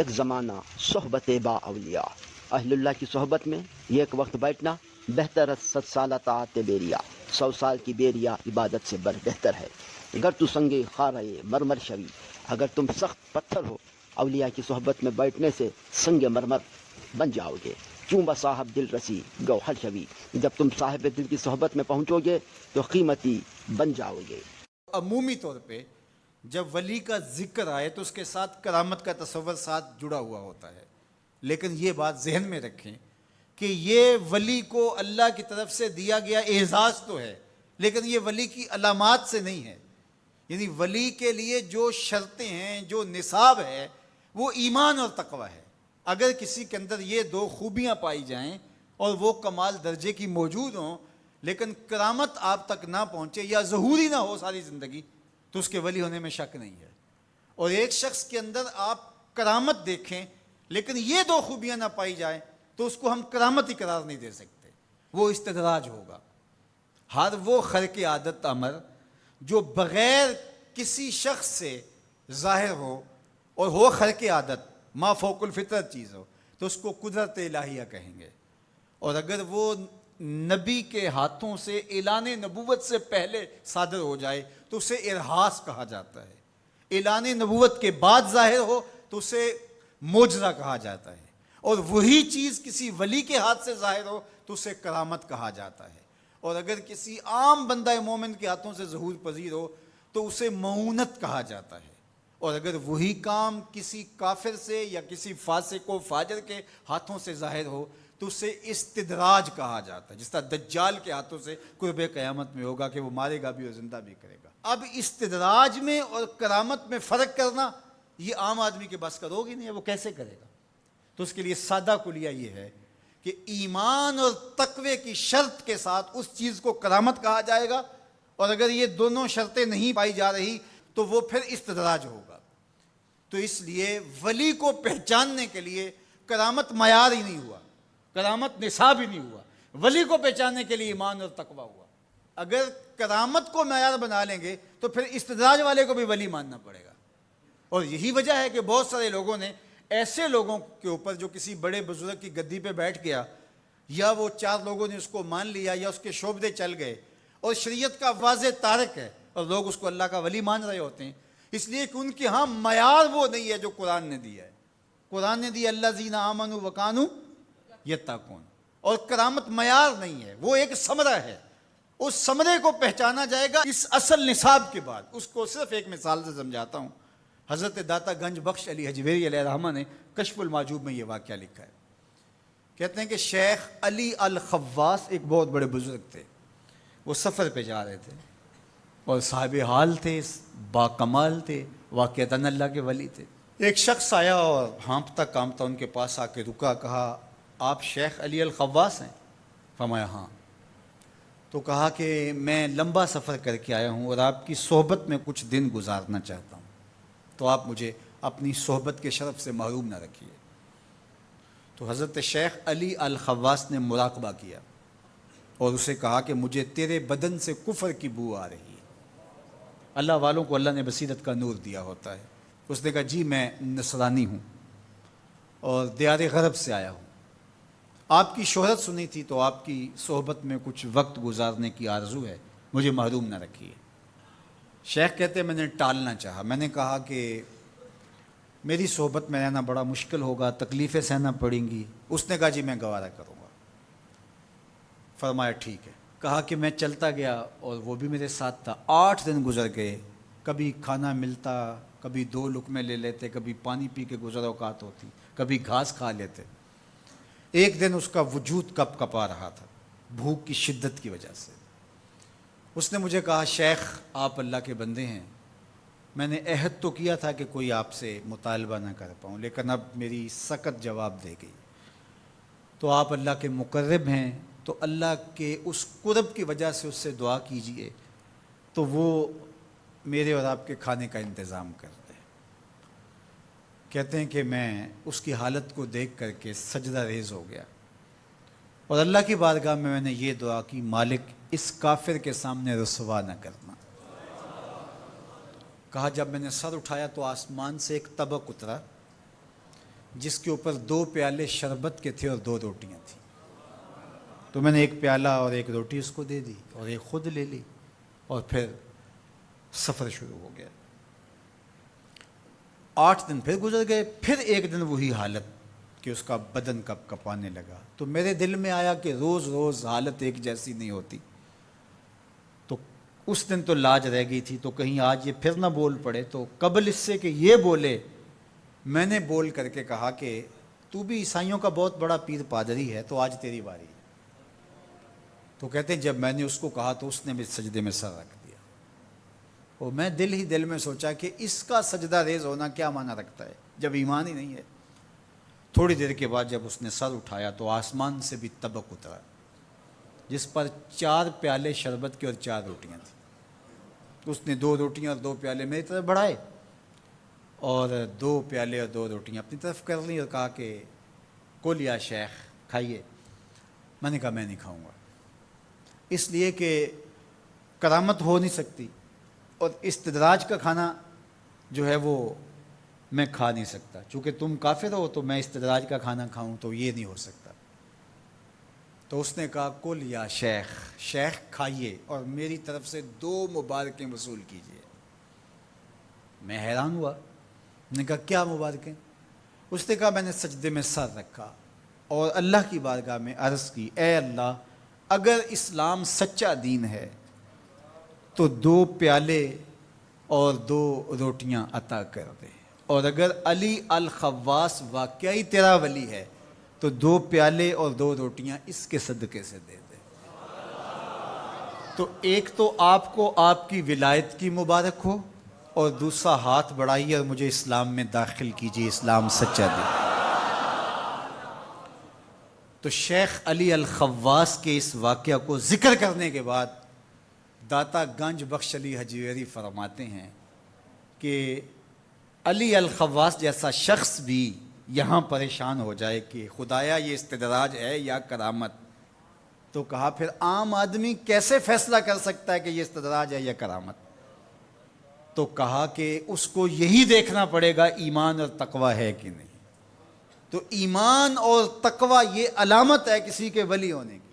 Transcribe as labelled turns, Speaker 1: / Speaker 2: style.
Speaker 1: یک زمانہ صحبت با اولیاء، اہل اللہ کی صحبت میں ایک وقت بیٹھنا بہتر ہے 100 سالہ طاعت بیریا، 100 سال کی بیریا عبادت سے بہتر ہے۔ اگر تو سنگ خارے مرمر شوی، اگر تم سخت پتھر ہو، اولیاء کی صحبت میں بیٹھنے سے سنگ مرمر بن جاؤ گے۔ کیوں با صاحب دل رسی گوہر شوی، جب تم صاحب دل کی صحبت میں پہنچو گے تو قیمتی بن جاؤ گے۔
Speaker 2: عمومی طور پہ جب ولی کا ذکر آئے تو اس کے ساتھ کرامت کا تصور ساتھ جڑا ہوا ہوتا ہے، لیکن یہ بات ذہن میں رکھیں کہ یہ ولی کو اللہ کی طرف سے دیا گیا اعزاز تو ہے، لیکن یہ ولی کی علامات سے نہیں ہے۔ یعنی ولی کے لیے جو شرطیں ہیں، جو نصاب ہے، وہ ایمان اور تقوی ہے۔ اگر کسی کے اندر یہ دو خوبیاں پائی جائیں اور وہ کمال درجے کی موجود ہوں، لیکن کرامت آپ تک نہ پہنچے یا ظہوری نہ ہو ساری زندگی، تو اس کے ولی ہونے میں شک نہیں ہے۔ اور ایک شخص کے اندر آپ کرامت دیکھیں لیکن یہ دو خوبیاں نہ پائی جائیں تو اس کو ہم کرامت ہی قرار نہیں دے سکتے، وہ استدراج ہوگا۔ ہر وہ خرق عادت امر جو بغیر کسی شخص سے ظاہر ہو اور ہو خرق عادت، ما فوق الفطرت چیز ہو، تو اس کو قدرت الہیہ کہیں گے۔ اور اگر وہ نبی کے ہاتھوں سے اعلان نبوت سے پہلے صادر ہو جائے تو اسے ارہاس کہا جاتا ہے۔ اعلان نبوت کے بعد ظاہر ہو تو اسے معجزہ کہا جاتا ہے، اور وہی چیز کسی ولی کے ہاتھ سے ظاہر ہو تو اسے کرامت کہا جاتا ہے۔ اور اگر کسی عام بندہ مومن کے ہاتھوں سے ظہور پذیر ہو تو اسے معونت کہا جاتا ہے۔ اور اگر وہی کام کسی کافر سے یا کسی فاسق و فاجر کے ہاتھوں سے ظاہر ہو تو اسے استدراج کہا جاتا ہے، جس طرح دجال کے ہاتھوں سے قرب قیامت میں ہوگا کہ وہ مارے گا بھی اور زندہ بھی کرے گا۔ اب استدراج میں اور کرامت میں فرق کرنا یہ عام آدمی کے بس کا روگ ہی نہیں ہے، وہ کیسے کرے گا؟ تو اس کے لیے سادہ کلیہ یہ ہے کہ ایمان اور تقوی کی شرط کے ساتھ اس چیز کو کرامت کہا جائے گا، اور اگر یہ دونوں شرطیں نہیں پائی جا رہی تو وہ پھر استدراج ہوگا۔ تو اس لیے ولی کو پہچاننے کے لیے کرامت معیار ہی نہیں ہوا، کرامت نصاب ہی نہیں ہوا، ولی کو پہچاننے کے لیے ایمان اور تقوی ہوا۔ اگر کرامت کو معیار بنا لیں گے تو پھر استدراج والے کو بھی ولی ماننا پڑے گا۔ اور یہی وجہ ہے کہ بہت سارے لوگوں نے ایسے لوگوں کے اوپر جو کسی بڑے بزرگ کی گدی پہ بیٹھ گیا، یا وہ 4 لوگوں نے اس کو مان لیا یا اس کے شعبدے چل گئے اور شریعت کا واضح تارک ہے، اور لوگ اس کو اللہ کا ولی مان رہے ہوتے ہیں، اس لیے کہ ان کے ہاں معیار وہ نہیں ہے جو قرآن نے دیا ہے۔ قرآن نے دیا الذین آمنوا وکانوا یتقون، اور کرامت معیار نہیں ہے، وہ ایک ثمرہ ہے۔ اس ثمرے کو پہچانا جائے گا اس اصل نصاب کے بعد۔ اس کو صرف ایک مثال سے سمجھاتا ہوں۔ حضرت داتا گنج بخش علی حجویری علیہ الرحمہ نے کشف المعجوب میں یہ واقعہ لکھا ہے۔ کہتے ہیں کہ شیخ علی الخواص ایک بہت بڑے بزرگ تھے، وہ سفر پہ جا رہے تھے اور صاحب حال تھے، با کمال تھے، واقعتاً اللہ کے ولی تھے۔ ایک شخص آیا اور ہانپتا کامتا ان کے پاس آ کے رکا، کہا آپ شیخ علی الخواص ہیں؟ فرمایا ہاں۔ تو کہا کہ میں لمبا سفر کر کے آیا ہوں اور آپ کی صحبت میں کچھ دن گزارنا چاہتا ہوں، تو آپ مجھے اپنی صحبت کے شرف سے محروم نہ رکھیے۔ تو حضرت شیخ علی الخواص نے مراقبہ کیا اور اسے کہا کہ مجھے تیرے بدن سے کفر کی بو آ رہی ہے۔ اللہ والوں کو اللہ نے بصیرت کا نور دیا ہوتا ہے۔ اس نے کہا جی میں نصرانی ہوں اور دیار غرب سے آیا ہوں، آپ کی شہرت سنی تھی تو آپ کی صحبت میں کچھ وقت گزارنے کی آرزو ہے، مجھے محروم نہ رکھیے۔ شیخ کہتے ہیں میں نے ٹالنا چاہا، میں نے کہا کہ میری صحبت میں رہنا بڑا مشکل ہوگا، تکلیفیں سہنا پڑیں گی۔ اس نے کہا جی میں گوارہ کروں گا۔ فرمایا ٹھیک ہے۔ کہا کہ میں چلتا گیا اور وہ بھی میرے ساتھ تھا۔ 8 دن گزر گئے، کبھی کھانا ملتا، کبھی 2 لقمے لے لیتے، کبھی پانی پی کے گزر اوقات ہوتی، کبھی گھاس کھا لیتے۔ ایک دن اس کا وجود کپ کپا رہا تھا بھوک کی شدت کی وجہ سے۔ اس نے مجھے کہا شیخ آپ اللہ کے بندے ہیں، میں نے عہد تو کیا تھا کہ کوئی آپ سے مطالبہ نہ کر پاؤں، لیکن اب میری سخت جواب دے گئی، تو آپ اللہ کے مقرب ہیں، تو اللہ کے اس قرب کی وجہ سے اس سے دعا کیجئے تو وہ میرے اور آپ کے کھانے کا انتظام کر دے۔ کہتے ہیں کہ میں اس کی حالت کو دیکھ کر کے سجدہ ریز ہو گیا اور اللہ کی بارگاہ میں نے یہ دعا کی مالک اس کافر کے سامنے رسوا نہ کرنا۔ کہا جب میں نے سر اٹھایا تو آسمان سے ایک طبق اترا جس کے اوپر 2 پیالے شربت کے تھے اور 2 روٹیاں تھیں. تو میں نے 1 پیالہ اور 1 روٹی اس کو دے دی اور 1 خود لے لی اور پھر سفر شروع ہو گیا. 8 دن پھر گزر گئے، پھر ایک دن وہی حالت کہ اس کا بدن کپ کپانے لگا. تو میرے دل میں آیا کہ روز روز حالت ایک جیسی نہیں ہوتی. تو اس دن تو لاج رہ گئی تھی، تو کہیں آج یہ پھر نہ بول پڑے. تو قبل اس سے کہ یہ بولے، میں نے بول کر کے کہا کہ تو بھی عیسائیوں کا بہت بڑا پیر پادری ہے، تو آج تیری باری ہے. تو کہتے ہیں جب میں نے اس کو کہا تو اس نے بھی سجدے میں سر رکھ دیا. اور میں دل ہی دل میں سوچا کہ اس کا سجدہ ریز ہونا کیا معنی رکھتا ہے جب ایمان ہی نہیں ہے. تھوڑی دیر کے بعد جب اس نے سر اٹھایا تو آسمان سے بھی طبق اترا جس پر 4 پیالے شربت کے اور 4 روٹیاں تھیں. اس نے 2 روٹیاں اور 2 پیالے میری طرف بڑھائے اور 2 پیالے اور 2 روٹیاں اپنی طرف کر لیں اور کہا کہ کل یا شیخ کھائیے. میں نے کہا میں نہیں کھاؤں گا، اس لیے کہ کرامت ہو نہیں سکتی اور استدراج کا کھانا جو ہے وہ میں کھا نہیں سکتا. چونکہ تم کافر ہو تو میں استدراج کا کھانا کھاؤں تو یہ نہیں ہو سکتا. تو اس نے کہا کل یا شیخ، شیخ کھائیے اور میری طرف سے 2 مبارکیں وصول کیجیے. میں حیران ہوا، میں نے کہا کیا مبارکیں؟ اس نے کہا میں نے سجدے میں سر رکھا اور اللہ کی بارگاہ میں عرض کی، اے اللہ اگر اسلام سچا دین ہے تو 2 پیالے اور 2 روٹیاں عطا کر دے، اور اگر علی الخواص واقعی تیرا ولی ہے تو 2 پیالے اور 2 روٹیاں اس کے صدقے سے دے دے. تو ایک تو آپ کو آپ کی ولایت کی مبارک ہو اور دوسرا ہاتھ بڑھائیے اور مجھے اسلام میں داخل کیجیے، اسلام سچا دین. تو شیخ علی الخواص کے اس واقعہ کو ذکر کرنے کے بعد داتا گنج بخش علی حجویری فرماتے ہیں کہ علی الخواص جیسا شخص بھی یہاں پریشان ہو جائے کہ خدایا یہ استدراج ہے یا کرامت، تو کہا پھر عام آدمی کیسے فیصلہ کر سکتا ہے کہ یہ استدراج ہے یا کرامت؟ تو کہا کہ اس کو یہی دیکھنا پڑے گا ایمان اور تقوی ہے کہ نہیں. تو ایمان اور تقوی یہ علامت ہے کسی کے ولی ہونے کی.